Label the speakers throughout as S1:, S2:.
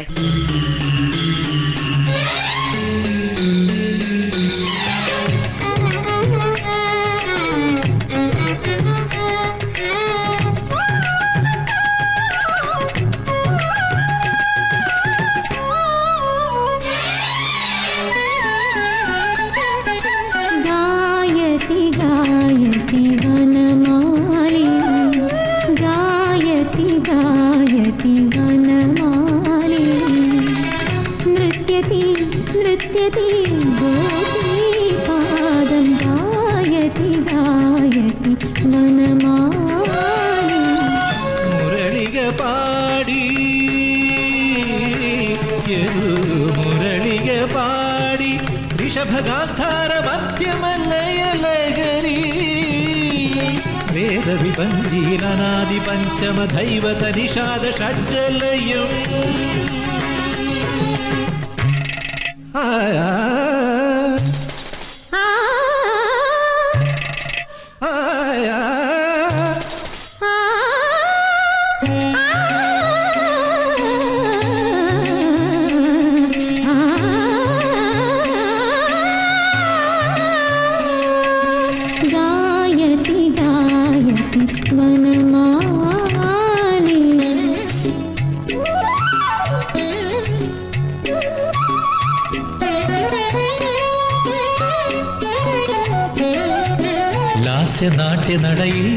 S1: കേൾക്കട്ടെ.
S2: മുരളിക പാടി മുരളിക പാടി ഋഷഭഗാന്ധാര മധ്യമല്ലയലഗരി വേദവിപഞ്ചീലനാദി പഞ്ചമ ദൈവത നിഷാദ ഷഡ്ജലയം ലാസ്യനാട്യനടയിൽ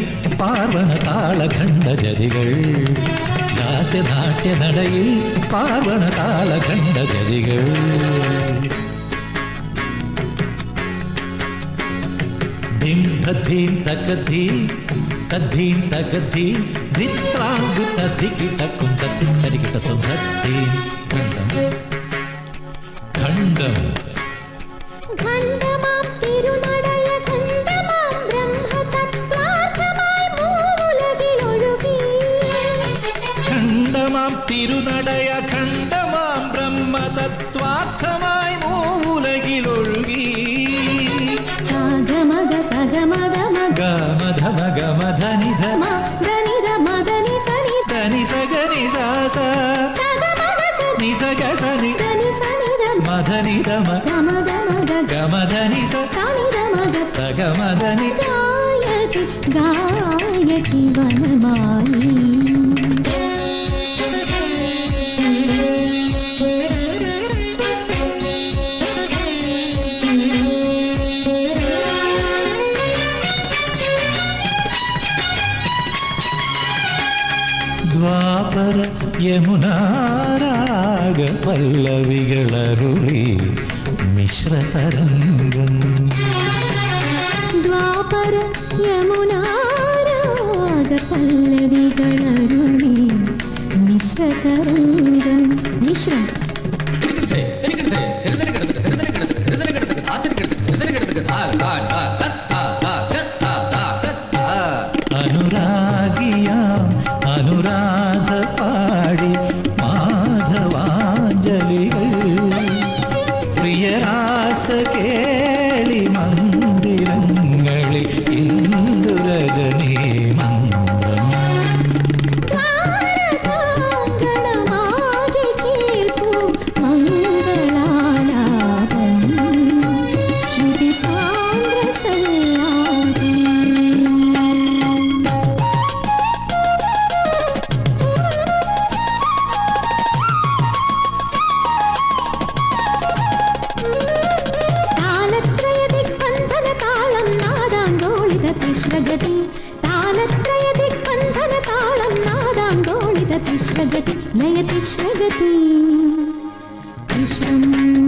S2: പാർവണ താളഖണ്ഡജതികൾ ലാസ്യനാട്യനടയിൽ പാർവണ താളഖണ്ഡജതികൾ ധിം തദ്ധീം തകധീം തദ്ധീം തകധീം ധിത്രാംഗു തദ്ധികിടക്കും തദ്ധിം തരികിടത്തും തദ്ധീം ഖണ്ഡം ഖണ്ഡം തിരുനടയ ഖണ്ഡമാം ബ്രഹ്മതത്വാർത്ഥമായി മൂലകിലൊഴുകി
S3: ഗമഗ സഗമഗ
S2: ഗമധമ ഗമധനിധ
S3: മദനിധ മദനി സനി
S2: ധനി സഗനി സാസ നിസഗ സനി
S3: ധനി സനിധ
S2: മദനിധമ
S3: ഗമഗമഗ
S2: ഗമധനി
S3: സനിധമഗ
S2: സഗമധനി
S3: ഗായതി ഗായതി വനമാലി
S2: ദ്വാപര യമുനാരാഗ പല്ലവികളരുളി മിശ്രതരംഗം
S3: ദ്വാപര യമുനാരാഗ പല്ലവികളരുളി മിശ്രതരംഗം മിശ്രം
S2: അനുരാഗിയാം അനുരാധ പാടി മാധവാഞ്ജലികൾ പ്രിയരാസ കേളി മന്ദിരങ്ങളിൽ ഇന്ദുരജനീ മന്ത്രം
S3: तिश्रगति नयतिश्रगति तिश्रम्